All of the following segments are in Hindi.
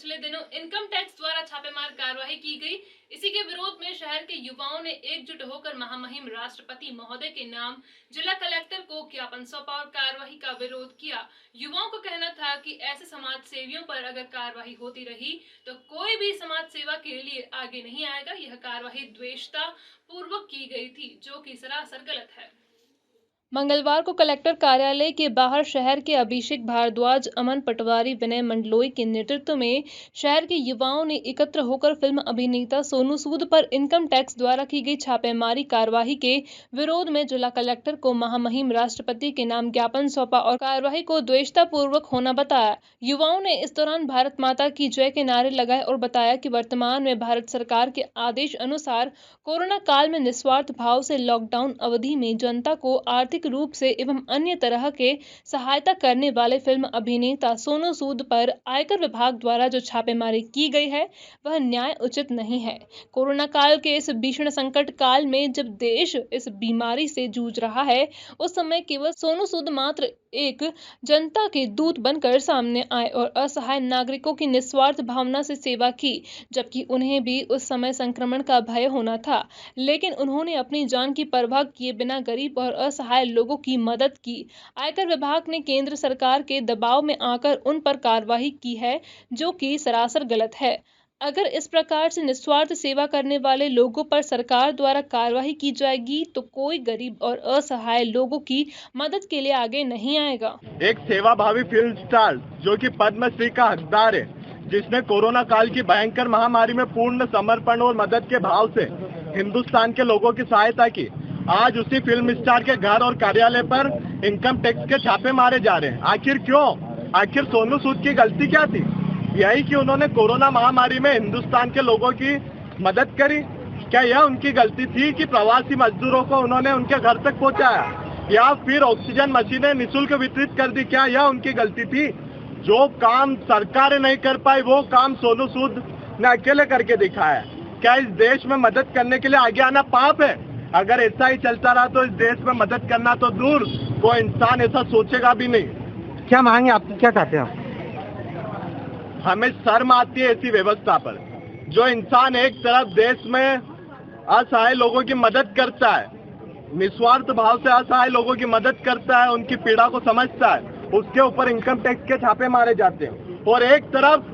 पिछले दिनों इनकम टैक्स द्वारा छापेमार कार्रवाई की गई। इसी के विरोध में शहर के युवाओं ने एकजुट होकर महामहिम राष्ट्रपति महोदय के नाम जिला कलेक्टर को ज्ञापन सौंपा और कार्रवाई का विरोध किया। युवाओं का कहना था कि ऐसे समाज सेवियों पर अगर कार्रवाई होती रही तो कोई भी समाज सेवा के लिए आगे नहीं आएगा। यह कार्रवाई द्वेषता पूर्वक की गई थी, जो कि सरासर गलत है। मंगलवार को कलेक्टर कार्यालय के बाहर शहर के अभिषेक भारद्वाज, अमन पटवारी, विनय मंडलोई के नेतृत्व में शहर के युवाओं ने एकत्र होकर फिल्म अभिनेता सोनू सूद पर इनकम टैक्स द्वारा की गई छापेमारी कार्रवाई के विरोध में जिला कलेक्टर को महामहिम राष्ट्रपति के नाम ज्ञापन सौंपा और कार्रवाई को द्वेषतापूर्वक होना बताया। युवाओं ने इस दौरान भारत माता की जय के नारे लगाए और बताया कि वर्तमान में भारत सरकार के आदेश अनुसार कोरोना काल में निस्वार्थ भाव से लॉकडाउन अवधि में जनता को आर्थिक रूप से एवं अन्य तरह के सहायता करने वाले फिल्म अभिनेता सोनू सूद पर आयकर विभाग द्वारा जो छापेमारी की गई है वह न्याय उचित नहीं है। कोरोना काल के इस भीषण संकट काल में जब देश इस बीमारी से जूझ रहा है, उस समय केवल सोनू सूद मात्र एक जनता के दूत बनकर सामने आए और असहाय नागरिकों की निस्वार्थ भावना से सेवा की, जबकि उन्हें भी उस समय संक्रमण का भय होना था, लेकिन उन्होंने अपनी जान की परवाह किए बिना गरीब और असहाय लोगों की मदद की। आयकर विभाग ने केंद्र सरकार के दबाव में आकर उन पर कार्रवाई की है, जो कि सरासर गलत है। अगर इस प्रकार से निस्वार्थ सेवा करने वाले लोगों पर सरकार द्वारा कार्रवाई की जाएगी तो कोई गरीब और असहाय लोगों की मदद के लिए आगे नहीं आएगा। एक सेवाभावी फिल्म स्टार जो कि पद्मश्री का हकदार है, जिसने कोरोना काल की भयंकर महामारी में पूर्ण समर्पण और मदद के भाव से हिंदुस्तान के लोगों की सहायता की, आज उसी फिल्म स्टार के घर और कार्यालय पर इनकम टैक्स के छापे मारे जा रहे हैं। आखिर क्यों? आखिर सोनू सूद की गलती क्या थी? यही कि उन्होंने कोरोना महामारी में हिंदुस्तान के लोगों की मदद करी? क्या यह उनकी गलती थी कि प्रवासी मजदूरों को उन्होंने उनके घर तक पहुंचाया या फिर ऑक्सीजन मशीनें निःशुल्क वितरित कर दी? क्या यह उनकी गलती थी? जो काम सरकारें नहीं कर पाई वो काम सोनू सूद ने अकेले करके दिखाया। क्या इस देश में मदद करने के लिए आगे आना पाप है? अगर ऐसा ही चलता रहा तो इस देश में मदद करना तो दूर, कोई इंसान ऐसा सोचेगा भी नहीं। क्या मांगे आपकी, क्या चाहते हैं आप? हमें शर्म आती है ऐसी व्यवस्था पर। जो इंसान एक तरफ देश में असहाय लोगों की मदद करता है, निस्वार्थ भाव से असहाय लोगों की मदद करता है, उनकी पीड़ा को समझता है, उसके ऊपर इनकम टैक्स के छापे मारे जाते हैं। और एक तरफ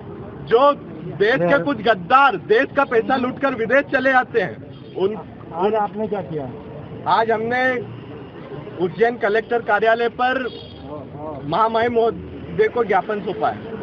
जो देश के कुछ गद्दार देश का पैसा लूटकर विदेश चले जाते हैं, आज आपने क्या किया? आज हमने उज्जैन कलेक्टर कार्यालय पर महामहिम महोदय को ज्ञापन सौंपा है।